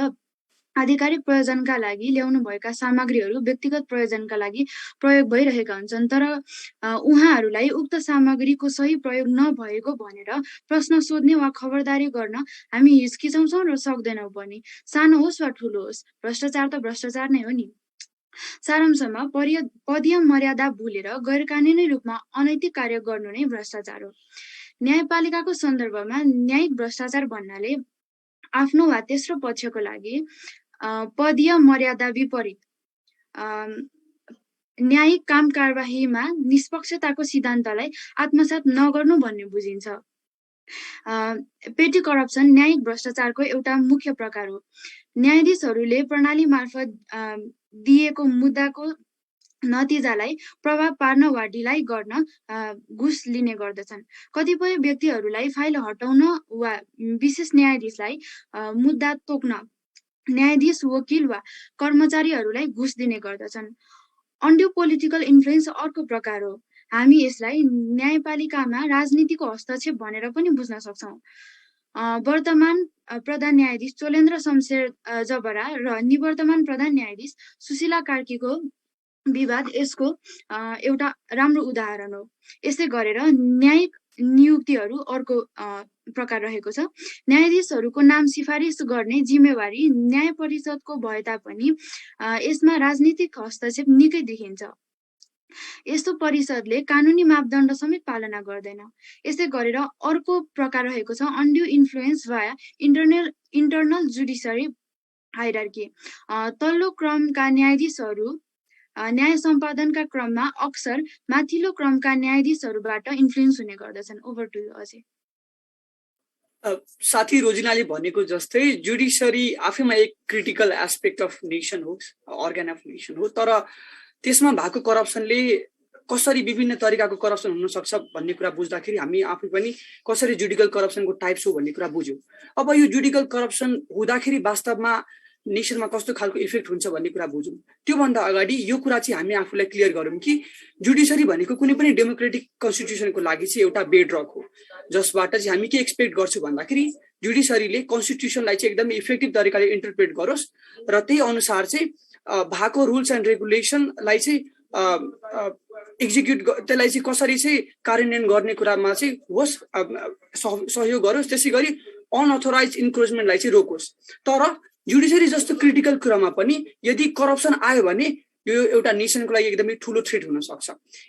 आधिकारिक प्रयोजनका लागि ल्याउनु भएका सामग्रीहरू व्यक्तिगत प्रयोजनका लागि प्रयोग भइरहेका हुन्छन्, तर उहाँहरूलाई उक्त सामग्रीको सही प्रयोग नभएको भनेर प्रश्न सोध्ने वा खबरदारी गर्न हामी हिचकिचाउँछौँ र सक्दैनौँ पनि. सानो होस् वा ठुलो होस्, भ्रष्टाचार त भ्रष्टाचार नै हो नि. सारांशमा पदीय मर्यादा भुलेर गैरकानुनी रूपमा अनैतिक कार्य गर्नु नै भ्रष्टाचार हो. न्यायपालिकाको सन्दर्भमा न्यायिक भ्रष्टाचार भन्नाले आफ्नो वा तेस्रो पक्षको लागि पदीय मर्यादा विपरीत न्यायिक काम कारबाहीमा निष्पक्षताको सिद्धान्तलाई आत्मसात नगर्नु भन्ने बुझिन्छ. पेटी करप्सन न्यायिक भ्रष्टाचारको एउटा मुख्य प्रकार हो. न्यायाधीशहरूले प्रणाली मार्फत दिएको मुद्दाको नतिजालाई प्रभाव पार्न वा ढिलाइ गर्न घुस लिने गर्दछन्. कतिपय व्यक्तिहरूलाई फाइल हटाउन वा विशेष न्यायाधीशलाई मुद्दा तोक्न न्यायाधीश, वकिल वा कर्मचारीहरूलाई घुस दिने गर्दछन्. अन्ड्यू पोलिटिकल इन्फ्लुएन्स अर्को प्रकार हो. हामी यसलाई न्यायपालिकामा राजनीतिको हस्तक्षेप भनेर पनि बुझ्न सक्छौँ. वर्तमान प्रधान न्यायाधीश चोलेन्द्र शमशेर जबरा र निवर्तमान प्रधान न्यायाधीश सुशीला कार्कीको विवाद यसको एउटा राम्रो उदाहरण हो. यसै गरेर न्यायिक नियुक्तिहरू अर्को प्रकार रहेको छ. न्यायाधीशहरूको नाम सिफारिस गर्ने जिम्मेवारी न्याय परिषदको भए तापनि यसमा राजनीतिक हस्तक्षेप निकै देखिन्छ. यस्तो परिषदले कानुनी मापदण्ड समेत पालना गर्दैन. यसै गरेर अर्को प्रकार रहेको छ undue influence via internal judiciary hierarchy. तल्लो क्रमका न्यायाधीशहरू न्याय सम्पादनका क्रममा अक्सर माथिल्लो क्रमका न्यायाधीशहरूबाट इन्फ्लुएन्स हुने गर्दछन्. ओभर टु यु अझै. साथी रोजिनाले भनेको जस्तै जुडिसरी आफैमा एक क्रिटिकल एस्पेक्ट अफ नेसन हो, अर्गन अफ नेसन हो, तर त्यसमा भएको करप्सनले कसरी विभिन्न तरिकाको करप्सन हुन सक्छ भन्ने कुरा बुझ्दाखेरि हामी आफै पनि कसरी जुडिकल करप्सनको टाइप्स हो भन्ने कुरा बुझ्यौँ. अब यो जुडिकल करप्सन हुँदाखेरि वास्तवमा नेसनमा कस्तो खालको इफेक्ट हुन्छ भन्ने कुरा बुझौँ. त्योभन्दा अगाडि यो कुरा चाहिँ हामी आफूलाई क्लियर गरौँ कि जुडिसरी भनेको कुनै पनि डेमोक्रेटिक कन्स्टिट्युसनको लागि चाहिँ एउटा बेडरक हो, जसबाट चाहिँ हामी के एक्सपेक्ट गर्छौँ भन्दाखेरि जुडिसरीले कन्स्टिट्युसनलाई चाहिँ एकदमै इफेक्टिभ तरिकाले इन्टरप्रेट गरोस् र त्यही अनुसार चाहिँ भएको रुल्स एन्ड रेगुलेसनलाई चाहिँ एक्जिक्युट त्यसलाई चाहिँ कसरी चाहिँ कार्यान्वयन गर्ने कुरामा चाहिँ होस्, सहयोग गरोस्. त्यसै गरी अनअथोराइज इन्क्रोचमेन्टलाई चाहिँ रोकोस्. तर जुडिसरी जस्तो क्रिटिकल कुरामा पनि यदि करप्सन आयो भने यो एउटा नेसनको लागि एकदमै ठुलो थ्रेट हुन सक्छ.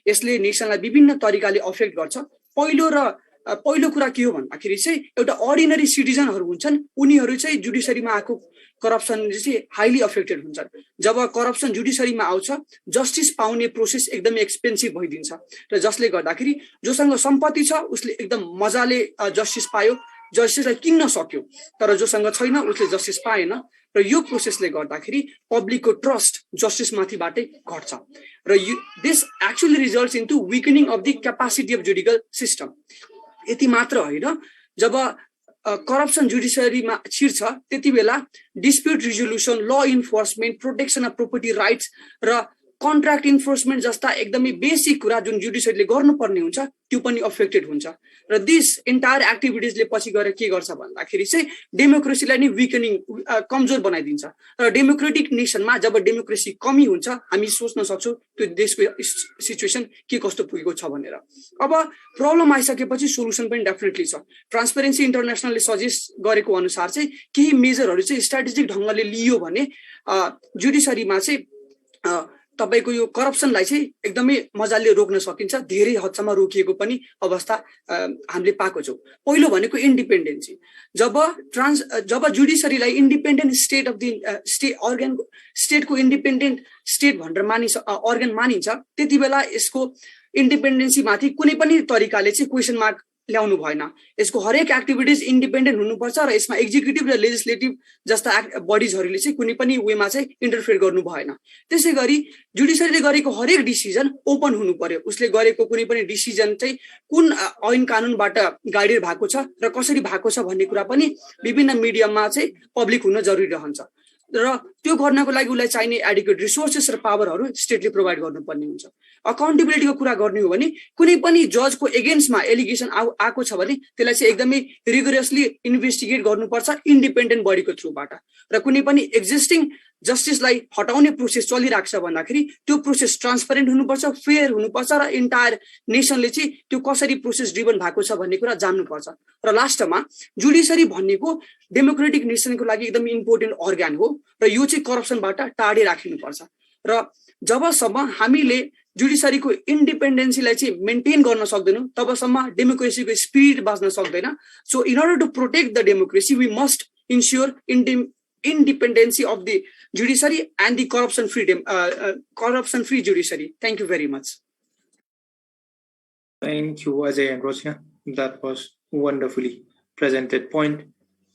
यसले नेसनलाई विभिन्न तरिकाले अफेक्ट गर्छ. पहिलो कुरा के हो भन्दाखेरि चाहिँ एउटा अर्डिनरी सिटिजनहरू हुन्छन्, उनीहरू चाहिँ जुडिसरीमा आएको करप्सन चाहिँ हाइली अफेक्टेड हुन्छन्. जब करप्सन जुडिसरीमा आउँछ जस्टिस पाउने प्रोसेस एकदमै एक्सपेन्सिभ भइदिन्छ र जसले गर्दाखेरि जोसँग सम्पत्ति छ उसले एकदम मजाले जस्टिस पायो, जस्टिसलाई किन्न सक्यो, तर जोसँग छैन उसले जस्टिस पाएन र यो प्रोसेसले गर्दाखेरि पब्लिकको ट्रस्ट जस्टिसमाथिबाटै घट्छ र this actually results into weakening of the capacity of judicial system. यति मात्र होइन, जब करप्सन जुडिसरीमा छिर्छ त्यति बेला dispute resolution, law enforcement, protection of property rights र कन्ट्र्याक्ट इन्फोर्समेन्ट जस्ता एकदमै बेसिक कुरा जुन जुडिसियरीले गर्नुपर्ने हुन्छ त्यो पनि अफेक्टेड हुन्छ र दिस इन्टायर एक्टिभिटिजले पछि गएर के गर्छ भन्दाखेरि चाहिँ डेमोक्रेसीलाई नै विकनिङ कमजोर बनाइदिन्छ र डेमोक्रेटिक नेसनमा जब डेमोक्रेसी कमी हुन्छ हामी सोच्न सक्छौँ त्यो देशको सिचुएसन के कस्तो पुगेको छ भनेर अब प्रब्लम आइसकेपछि सोलुसन पनि डेफिनेटली छ ट्रान्सपेरेन्सी इन्टरनेसनलले सजेस्ट गरेको अनुसार चाहिँ केही मेजरहरू चाहिँ स्ट्राटेजिक ढङ्गले लियो भने जुडिसरीमा चाहिँ तपाईको यो करप्सनलाई चाहिँ एकदमै मजाले रोक्न सकिन्छ धेरै हदसम्म रोकिएको पनि अवस्था हामीले पाएको छौँ पहिलो भनेको इन्डिपेन्डेन्सी जब जुडिसरीलाई इन्डिपेन्डेन्ट स्टेट अफ द स्टेटको इन्डिपेन्डेन्ट स्टेट भनेर अर्गन मानिन्छ त्यति बेला यसको इन्डिपेन्डेन्सी माथि कुनै पनि तरिकाले चाहिँ क्वेसन मार्क ल्याउनु भएन यसको हरेक एक्टिभिटिज इन्डिपेन्डेन्ट हुनुपर्छ र यसमा एक्जिक्युटिभ र लेजिस्लेटिभ जस्ता बडिजहरूले चाहिँ कुनै पनि वेमा चाहिँ इन्टरफेयर गर्नु भएन त्यसै गरी जुडिसियरीले गरेको हरेक डिसिजन ओपन हुनु पर्यो उसले गरेको कुनै पनि डिसिजन चाहिँ कुन ऐन कानुनबाट गाइडेड भएको छ र कसरी भएको छ भन्ने कुरा पनि विभिन्न मिडियममा चाहिँ पब्लिक हुन जरुरी रहन्छ र त्यो गर्नको लागि उसलाई चाहिने एडिक्वेट रिसोर्सेस र पावरहरू स्टेटले प्रोभाइड गर्नुपर्ने हुन्छ अकाउन्टेबिलिटीको कुरा गर्ने हो भने कुनै पनि जजको एगेन्स्टमा एलिगेसन आएको छ भने त्यसलाई चाहिँ एकदमै रिगोरसली इन्भेस्टिगेट गर्नुपर्छ इन्डिपेन्डेन्ट बडीको थ्रुबाट र कुनै पनि एक्जिस्टिङ जस्टिसलाई हटाउने प्रोसेस चलिरहेको छ भन्दाखेरि त्यो प्रोसेस ट्रान्सपेरेन्ट हुनुपर्छ फेयर हुनुपर्छ र इन्टायर नेसनले चाहिँ त्यो कसरी प्रोसेस ड्रिभन भएको छ भन्ने कुरा जान्नुपर्छ र लास्टमा जुडिसियरी भन्नेको डेमोक्रेटिक नेसनको लागि एकदमै इम्पोर्टेन्ट अर्गान हो र यो चाहिँ करप्सनबाट टाढे राखिनुपर्छ र जबसम्म हामीले जुडिसियरीको इन्डिपेन्डेन्सीलाई चाहिँ मेन्टेन गर्न सक्दैनौँ तबसम्म डेमोक्रेसीको स्पिरिट बाँच्न सक्दैन so in order to protect the democracy we must ensure independence of the judiciary and the corruption free judiciary. Thank you very much. Thank you, Ajay and Rosina. That was wonderfully presented point.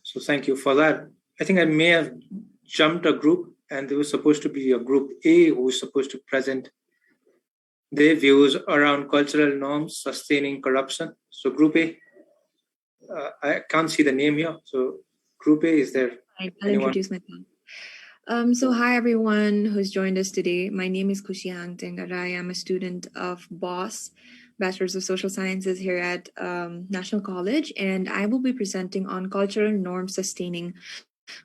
So thank you for that. I think I may have jumped a group and there was supposed to be a group A who was supposed to present their views around cultural norms sustaining corruption. So group A, I can't see the name here. So group A, is there? I'll introduce myself. So hi everyone who's joined us today. My name is Kushi Hangtengarai. I'm a student of BOSS, Bachelor of Social Sciences here at National College, and I will be presenting on cultural norms sustaining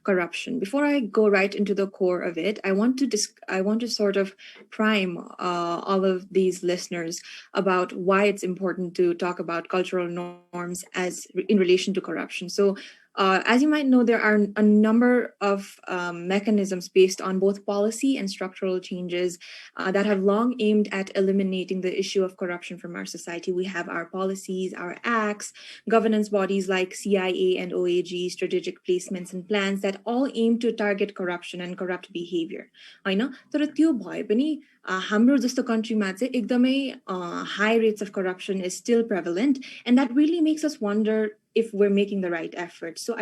corruption. Before I go right into the core of it, I want to sort of prime all of these listeners about why it's important to talk about cultural norms as in relation to corruption. So as you might know, there are a number of mechanisms based on both policy and structural changes that have long aimed at eliminating the issue of corruption from our society. We have our policies, our acts, governance bodies like CIA and OAG, strategic placements and plans that all aim to target corruption and corrupt behavior. हैन तर त्यो भए पनि हाम्रो जस्तो countryमा चाहिँ एकदमै high rates of corruption is still prevalent, and that really makes us wonder if we're making the right efforts. So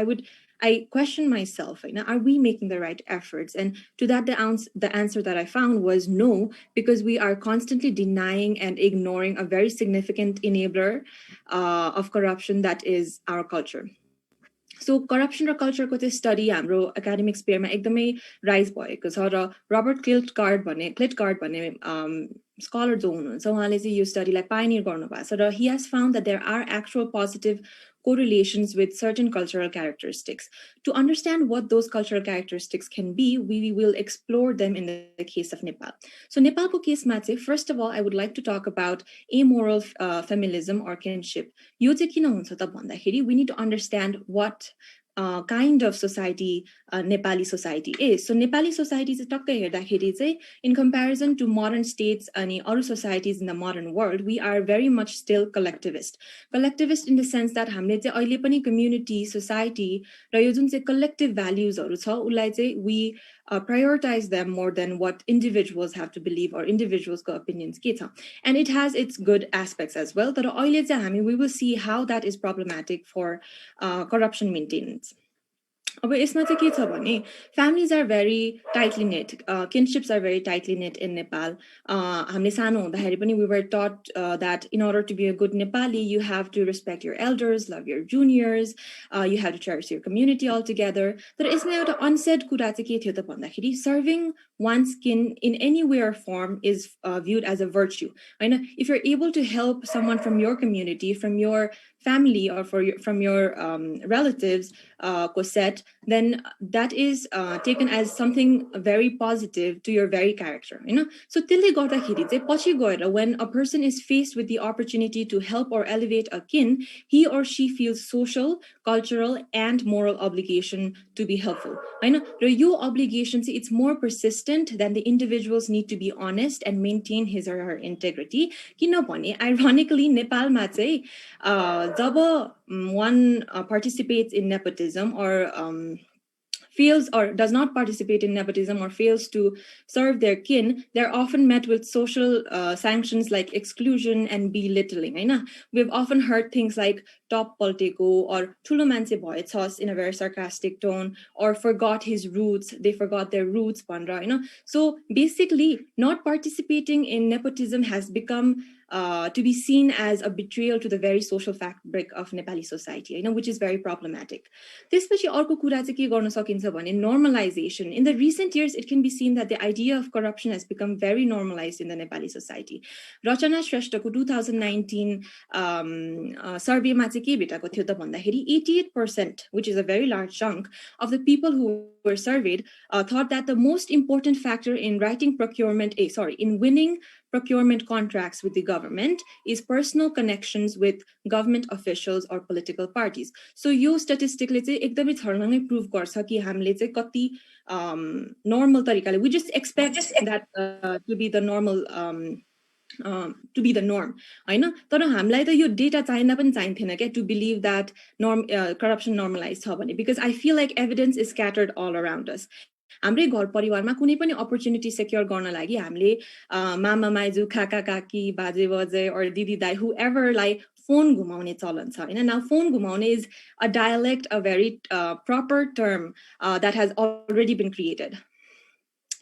I question myself, are we making the right efforts? And to that, the answer that I found was no, because we are constantly denying and ignoring a very significant enabler of corruption that is our culture. So corruption र culture को चाहिँ study हाम्रो academic sphere मा एकदमै rise भएको छ र Robert Klitgard भन्ने scholar जो हुनुहुन्छ उहाँले चाहिँ यो study लाई pioneer गर्नुभएको छ र he has found that there are actual positive correlations with certain cultural characteristics. To understand what those cultural characteristics can be, we will explore them in the case of Nepal. So Nepalको केसमा चाहिँ first of all, I would like to talk about amoral feminism or kinship. यो चाहिँ किन हुन्छ त भन्दाखेरि we need to understand what kind of society Nepali society is. So Nepali society चाहिँ टक्कै हेर्दाखेरि चाहिँ in comparison to modern states अनि अरू societies in the modern world, we are very much still collectivist. Collectivist in the sense that हामीले चाहिँ अहिले पनि community, society र यो जुन चाहिँ collective valuesहरू छ उलाई चाहिँ we prioritize them more than what individuals have to believe or individuals' opinions के छ. And it has its good aspects as well. तर अहिले चाहिँ हामी we will see how that is problematic for corruption maintenance. अब यसमा चाहिँ के छ भने families are very tightly knit, kinships are very tightly knit in Nepal. हामीले सानो हुँदाखेरि पनि we were taught that in order to be a good Nepali, you have to respect your elders, love your juniors, you have to cherish your community altogether. तर यसमा एउटा unsaid कुरा चाहिँ के थियो त भन्दाखेरि serving one's kin in any way or form is viewed as a virtue. होइन, if you're able to help someone from your community, from your family, or from your relatives को set, then that is taken as something very positive to your very character. So त्यसले गर्दाखेरि चाहिँ पछि गएर when a person is faced with the opportunity to help or elevate a kin, he or she feels social, cultural, and moral obligation to be helpful. र यो obligation चाहिँ it's more persistent than the individuals need to be honest and maintain his or her integrity. किनभने ironically नेपालमा चाहिँ जब one participates in nepotism or fails or does not participate in nepotism or fails to serve their kin, they're often met with social sanctions like exclusion and belittling. We've often heard things like top politico or ठुलो मान्छे भएछस् in a very sarcastic tone, or forgot his roots, they forgot their roots भनेर. So basically not participating in nepotism has become to be seen as a betrayal to the very social fabric of Nepali society, which is very problematic. त्यसपछि अर्को कुरा चाहिँ के गर्न सकिन्छ भने normalization. In the recent years, it can be seen that the idea of corruption has become very normalized in the Nepali society. Rachana Shrestako 2019 survey मा चाहिँ के भेटाएको थियो त भन्दाखेरि 88%, which is a very large chunk of the people who were surveyed thought that the most important factor in in winning procurement contracts with the government is personal connections with government officials or political parties. So यो statistically चाहिँ एकदमै छर्लङ्गै prove गर्छ कि हामीले चाहिँ कति normal तरिकाले, we just expect that to be the normal to be the norm, हैन? तर हामीलाई त यो data चाहिँदा पनि चाहिन्थेन क्या to believe that corruption normalized छ भने, because I feel like evidence is scattered all around us. हाम्रै घर परिवारमा कुनै पनि opportunity secure गर्न लागि हामीले मामा माइजू काका काकी बाजे बजे or दिदी दाइ whoever लाई phone घुमाउने चलन छ हैन. Now phone घुमाउने is a dialect, a very proper term that has already been created.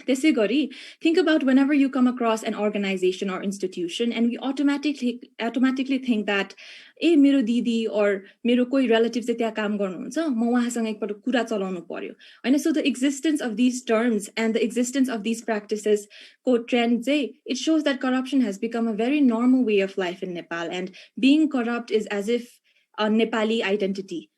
त्यसै गरी think about whenever you come across an organization or institution and we automatically think that ए मेरो दिदी or मेरो कोही relative चाहिँ त्यहाँ काम गर्नुहुन्छ, म उहाँसँग एकपल्ट कुरा चलाउनु पर्यो हैन. So the existence of these terms and the existence of these practices को trend चाहिँ it shows that corruption has become a very normal way of life in Nepal, and being corrupt is as if a Nepali identity,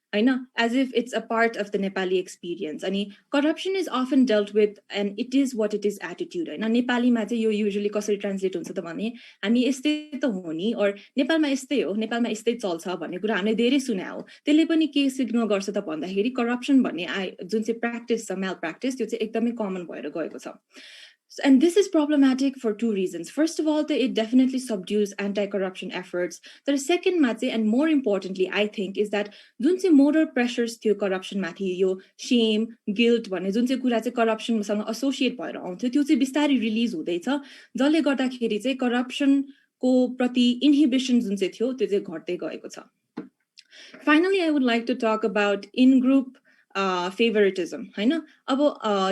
as if it's a part of the Nepali experience. And corruption is often dealt with and it is what it is attitude. Nepali ma चाहिँ यो usually कसरी translate हुन्छ त भने हामी यस्तै त हो नि, or नेपालमा यस्तै हो, नेपालमा यस्तै चल्छ भन्ने कुरा हामीले धेरै सुने हो. त्यसले पनि के सिग्नल गर्छ त भन्दाखेरि corruption भन्ने जुन चाहिँ practice छ, malpractice, त्यो चाहिँ एकदमै common भएर गएको छ. And this is problematic for two reasons. First of all, it definitely subdues anti-corruption efforts. The second mathi, and more importantly, I think, is that जुन चाहिँ moral pressures थियो corruption माथि, यो shame, guilt भन्ने जुन चाहिँ कुरा चाहिँ corruption सँग associate भएर आउँथ्यो, त्यो चाहिँ बिस्तारै release हुँदैछ, जसले गर्दाखेरि चाहिँ corruption को प्रति inhibition जुन चाहिँ थियो त्यो चाहिँ घट्दै गएको छ. Finally, I would like to talk about in-group favoritism.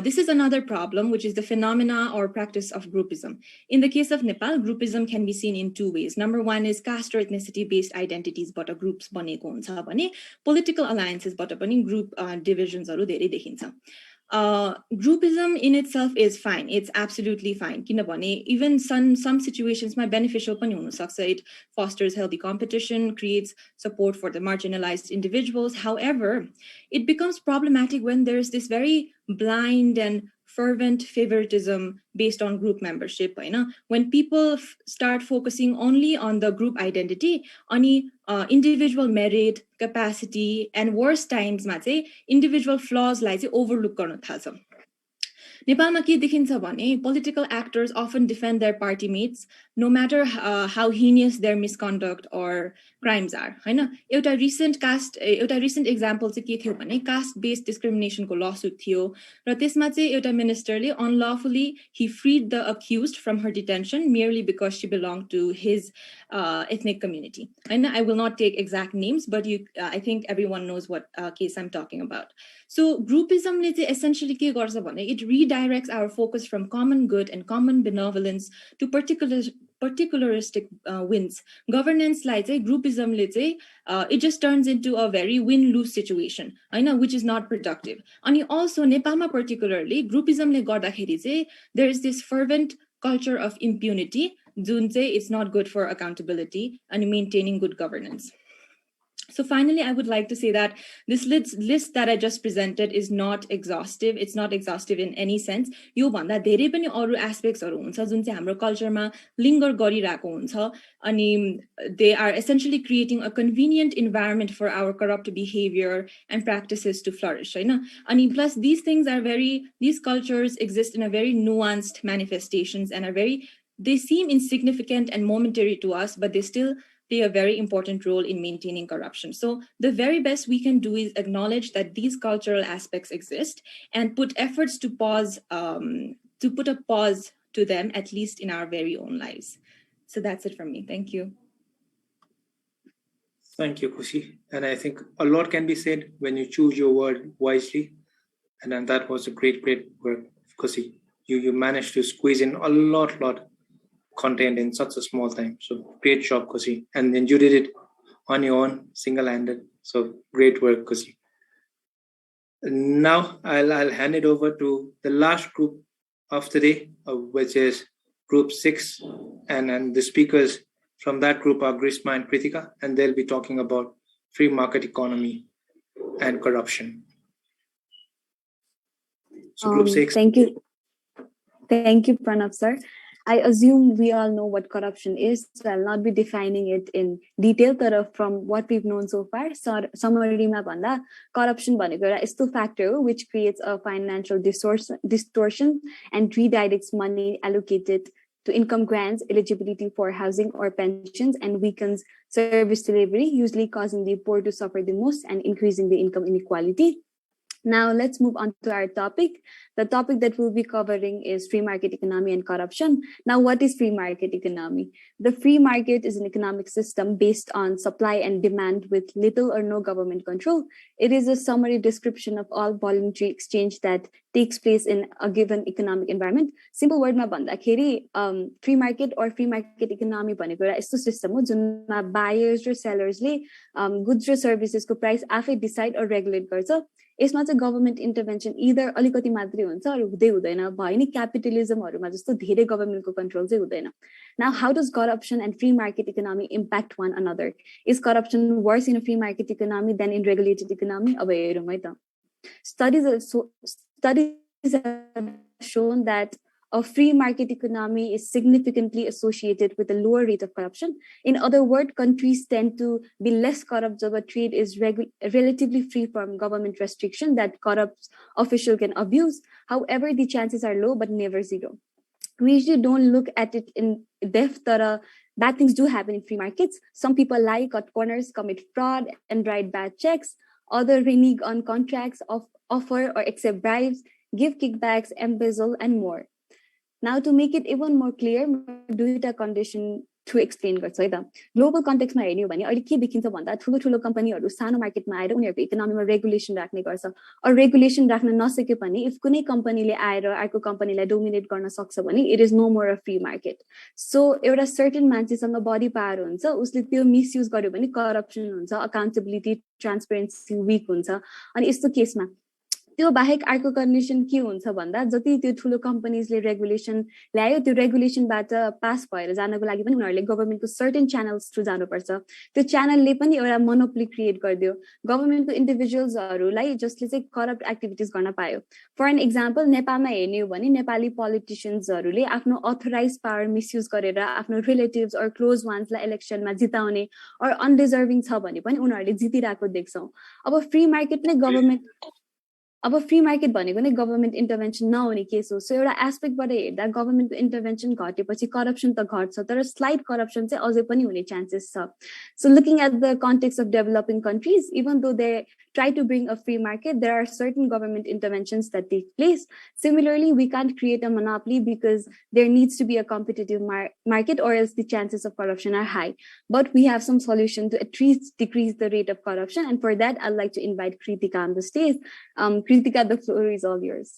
This is another problem, which is the phenomena or practice of groupism. In the case of Nepal, groupism can be seen in two ways. Number one is caste or ethnicity-based identities, but groups बनेको हुन्छ भने political alliances, but group divisionsहरू धेरै देखिन्छ. Groupism in itself is fine. It's absolutely fine. किनभने even some situations my beneficial पनि हुन सक्छ. It fosters healthy competition, creates support for the marginalized individuals. However, it becomes problematic when there's this very blind and fervent favoritism based on group membership. When people start focusing only on the group identity, on individual merit, capacity, and worst times, individual flaws like overlook गर्न थाल्छ. नेपालमा के देखिन्छ भने political actors often defend their party mates no matter how heinous their misconduct or crimes are, हैन? एउटा recent example चाहिँ के थियो भने caste based discrimination को lawsuit थियो र त्यसमा चाहिँ एउटा ministerले unlawfully he freed the accused from her detention merely because she belonged to his ethnic community. And I will not take exact names, but I think everyone knows what case I'm talking about. So groupism essentially के गर्छ भने it redirects our focus from common good and common benevolence to particularistic wins. Governance like groupism it just turns into a very win-lose situation, which is not productive. And also Nepalma particularly groupism le गर्दाखेरि चाहिँ there is this fervent culture of impunity जुन चाहिँ it's not good for accountability and maintaining good governance. So finally, I would like to say that this list that I just presented is not exhaustive. It's not exhaustive in any sense. यो भन्दा धेरै पनि अरु aspectsहरु हुन्छ जुन चाहिँ हाम्रो कल्चरमा लिंगर गरिरहेको हुन्छ अनि they are essentially creating a convenient environment for our corrupt behavior and practices to flourish, हैन? अनि plus these cultures exist in a very nuanced manifestations and they seem insignificant and momentary to us, but they still play a very important role in maintaining corruption. So the very best we can do is acknowledge that these cultural aspects exist and put efforts to put a pause to them, at least in our very own lives. So that's it from me. Thank you. Thank you, Kushi. And I think a lot can be said when you choose your word wisely. And then that was a great work, Kushi. You managed to squeeze in a lot content in such a small time. So great job, Kushi. And then you did it on your own, single-handed. So great work, Kushi. Now I'll hand it over to the last group of today, which is group 6. And the speakers from that group are Grishma and Kritika, and they'll be talking about free market economy and corruption. So group 6. Thank you, Pranav sir. I assume we all know what corruption is, so I'll not be defining it in detail, but from what we've known so far, summary ma bhanda corruption bhaneko euta yesto factor which creates a financial distortion and redirects money allocated to income grants, eligibility for housing or pensions, and weakens service delivery, usually causing the poor to suffer the most and increasing the income inequality. Now let's move on to our topic. The topic that we'll be covering is free market economy and corruption. Now, what is free market economy? The free market is an economic system based on supply and demand with little or no government control. It is a summary description of all voluntary exchange that takes place in a given economic environment. Simple word ma bhandakeri free market or free market economy bhaneko euta यस्तो system हो जुनमा buyers र sellers ले goods र services को price आफै decide or regulate गर्छ. यसमा चाहिँ गभर्नमेन्ट इन्टरभेन्सन इदर अलिकति मात्रै हुन्छ अरु हुँदै हुँदैन भयो नि क्यापिटलिजमहरुमा जस्तो धेरै गभर्नमेन्टको कन्ट्रोल चाहिँ हुँदैन. Now, how does corruption and free market economy impact one another? Is corruption worse in a free market economy than in regulated economy? अब हेरौँ है त. Studies have shown that a free market economy is significantly associated with a lower rate of corruption. In other words, countries tend to be less corrupt, but trade is relatively free from government restriction that corrupt official can abuse. However, the chances are low, but never zero. We usually don't look at it in depth, but bad things do happen in free markets. Some people lie, cut corners, commit fraud, and write bad checks. Others renege on contracts, offer or accept bribes, give kickbacks, embezzle, and more. Now, to make it even more clear, दुईटा condition to explain गर्छ है त. Global context मा हेर्नु भने अहिले के देखिन्छ भन्दा ठुलो कम्पनीहरु सानो मार्केटमा आएर उनीहरुको इकोनोमीमा रेगुलेसन राख्ने गर्छ. और रेगुलेसन राख्न नसके पनि if कुनै कम्पनीले आएर अर्को कम्पनीलाई डोमिनेट गर्न सक्छ भने it is no more a free market. So एउटा certain मान्छेसँग बढी पावर हुन्छ, उसले त्यो मिसयुज गर्यो भने करप्सन हुन्छ, अकाउन्टेबिलिटी, ट्रान्सपेरेन्सी वीक हुन्छ. अनि यस्तो केसमा त्यो बाहेक अर्को कन्डिसन के हुन्छ भन्दा जति त्यो ठुलो कम्पनीजले रेगुलेसन ल्यायो त्यो रेगुलेसनबाट पास भएर जानको लागि पनि उनीहरुले गभर्नमेन्टको सर्टेन च्यानल्स थ्रु जानुपर्छ. त्यो च्यानलले पनि एउटा मोनोपोली क्रिएट गर्दियो गभर्नमेन्टको इन्डिभिजुअल्सहरुलाई जसले चाहिँ करप्ट एक्टिभिटीज गर्न पायो. फर एन एक्जाम्पल नेपालमा हेर्ने हो भने नेपाली पोलिटिशियन्सहरुले आफ्नो अथराइज पावर मिसयुज गरेर आफ्नो रिलेटिभ्स अर क्लोज वान्सलाई इलेक्सनमा जिताउने अर अनडिजर्भिङ छ भने पनि उनीहरुले जितिरहेको देख्छौं. अब फ्री मार्केट नै गभर्नमेन्ट अब फ्री मार्केट भनेको नै गभर्मेन्ट इन्टरभेन्सन नहुने केस हो सो एउटा एस्पेक्टबाट हेर्दा गभर्मेन्टको इन्टरभेन्सन घटेपछि करप्सन त घट्छ तर स्लाइट करप्सन चाहिँ अझै पनि हुने चान्सेस छ so looking at the context of developing countries even though they try to bring a free market, there are certain government interventions that take place. Similarly, we can't create a monopoly because there needs to be a competitive market or else the chances of corruption are high. But we have some solution to at least decrease the rate of corruption. And for that, I'd like to invite Kritika on the stage. Kritika, the floor is all yours.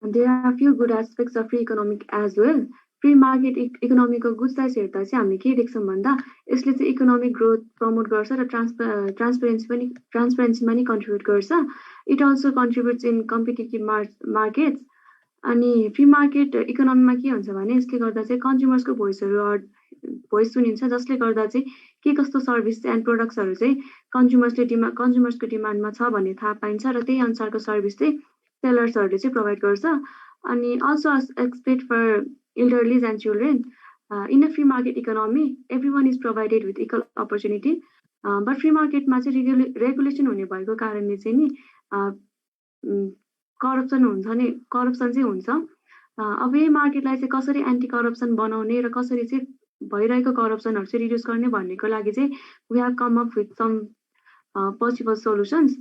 There are a few good aspects of free economic as well. Free market इकोनोमीको good side हेर्दा चाहिँ हामीले के देख्छौँ भन्दा यसले चाहिँ economic growth promote गर्छ र ट्रान्सपेरेन्सीमा नि कन्ट्रिब्युट गर्छ it also contributes in competitive markets अनि फ्री मार्केट इकोनोमीमा के हुन्छ भने यसले गर्दा चाहिँ कन्ज्युमर्सको भोइस सुनिन्छ जसले गर्दा चाहिँ के कस्तो सर्भिस एन्ड प्रोडक्ट्सहरू चाहिँ कन्ज्युमर्सको डिमान्डमा छ भन्ने थाहा पाइन्छ र त्यही अनुसारको सर्भिस चाहिँ सेलर्सहरूले चाहिँ प्रोभाइड गर्छ अनि also expect for elderlies and children. In a free market economy, everyone is provided with equal opportunity. But free market मा चाहिँ regulation हुने भएको कारणले चाहिँ नि करप्सन चाहिँ हुन्छ अब यही मार्केटलाई चाहिँ कसरी एन्टी करप्सन बनाउने र कसरी चाहिँ भइरहेको करप्सनहरू चाहिँ रिड्युस गर्ने भन्नेको लागि चाहिँ we have come up with some possible solutions.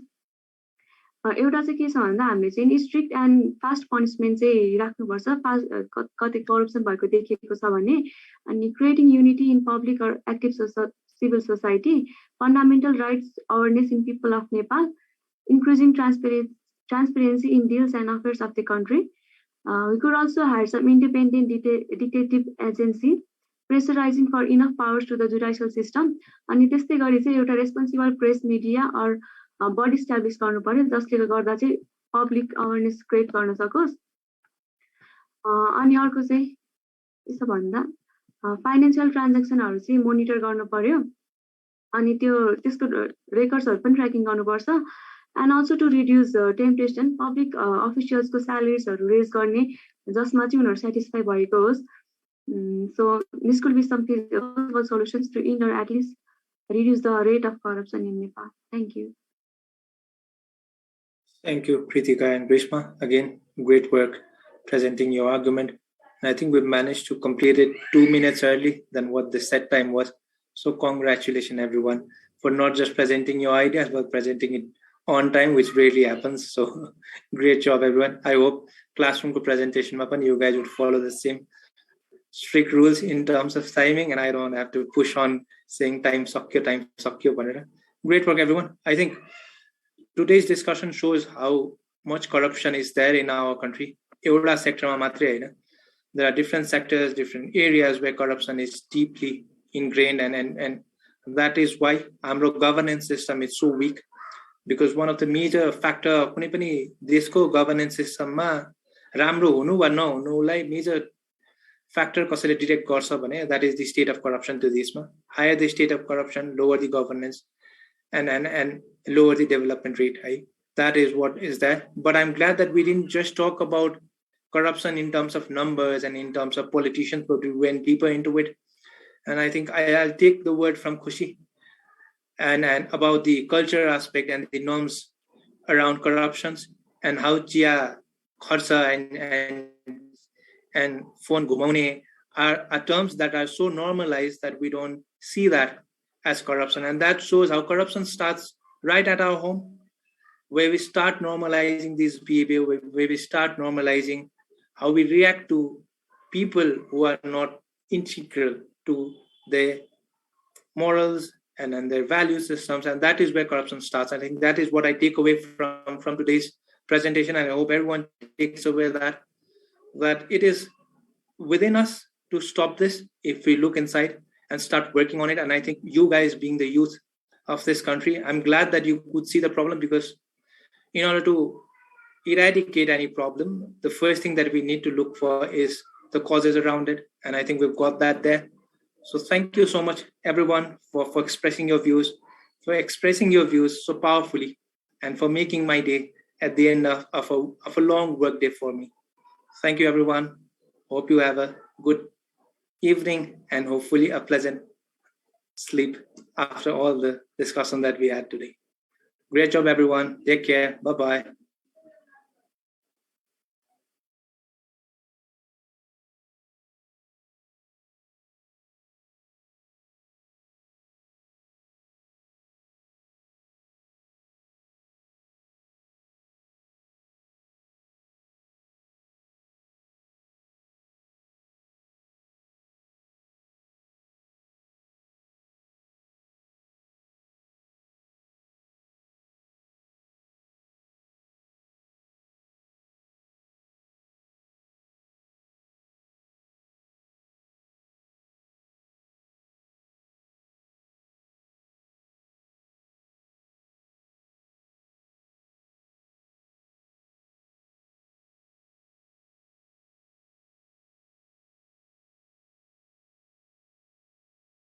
एउटा चाहिँ के छ भन्दा हामीले चाहिँ स्ट्रिक्ट एन्ड फास्ट पनिसमेन्ट चाहिँ राख्नुपर्छ कतै करप्सन भएको देखिएको छ भने अनि creating unity in public or active civil society fundamental rights awareness in people of Nepal increasing transparency in deals and affairs of the country. We could also hire some independent detective agency pressurizing for enough powers to the judicial system अनि त्यस्तै गरी चाहिँ एउटा responsible press media or body establish गर्नु पर्यो जसले गर्दा चाहिँ पब्लिक अवेरनेस क्रिएट गर्न सकोस् अनि अर्को चाहिँ यसो भन्दा फाइनान्शियल ट्रान्ज्याक्सनहरू चाहिँ मोनिटर गर्नु पर्यो अनि त्यसको रेकर्ड्सहरू पनि ट्र्याकिङ गर्नुपर्छ and also to reduce temptation public अफिसियल्सको स्यालेरिजहरू रेज गर्ने जसमा चाहिँ उनीहरू सेटिस्फाई भएको होस् so this could be some feasible solutions to in or at least reduce the rate of corruption in Nepal. Thank you. Thank you, Pritika and Grishma. Again, great work presenting your argument. I think we've managed to complete it 2 minutes early than what the set time was. So congratulations, everyone, for not just presenting your ideas, but presenting it on time, which rarely happens. So great job, everyone. I hope classroom presentation, you guys would follow the same strict rules in terms of timing, and I don't have to push on saying time sakyo. Great work, everyone. I think today's discussion shows how much corruption is there in our country. Euda sector ma matre haina. There are different sectors, different areas where corruption is deeply ingrained, and that is why our governance system is so weak. Because one of the major factor of कुनै पनि देशको governance system मा राम्रो हुनु वा नहुनुलाई major factor कसैले detect गर्छ भने that is the state of corruption to this ma. Higher the state of corruption, lower the governance and lower the development rate. That is what is there. But I'm glad that we didn't just talk about corruption in terms of numbers and in terms of politicians, but we went deeper into it. And I think I'll take the word from Khushi and about the cultural aspect and the norms around corruptions and how Jia Kharsa and phone gumaune are terms that are so normalized that we don't see that as corruption. And that shows how corruption starts right at our home, where we start normalizing this behavior, where we start normalizing how we react to people who are not integral to their morals and their value systems. And that is where corruption starts. I think that is what I take away from today's presentation. And I hope everyone takes away that it is within us to stop this if we look inside and start working on it. And I think you guys being the youth of this country, I'm glad that you could see the problem, because in order to eradicate any problem, the first thing that we need to look for is the causes around it. And I think we've got that there. So thank you so much, everyone, for expressing your views, so powerfully, and for making my day at the end of a long work day for me. Thank you, everyone. Hope you have a good evening and hopefully a pleasant sleep after all the discussion that we had today. Great job, everyone. Take care. Bye-bye.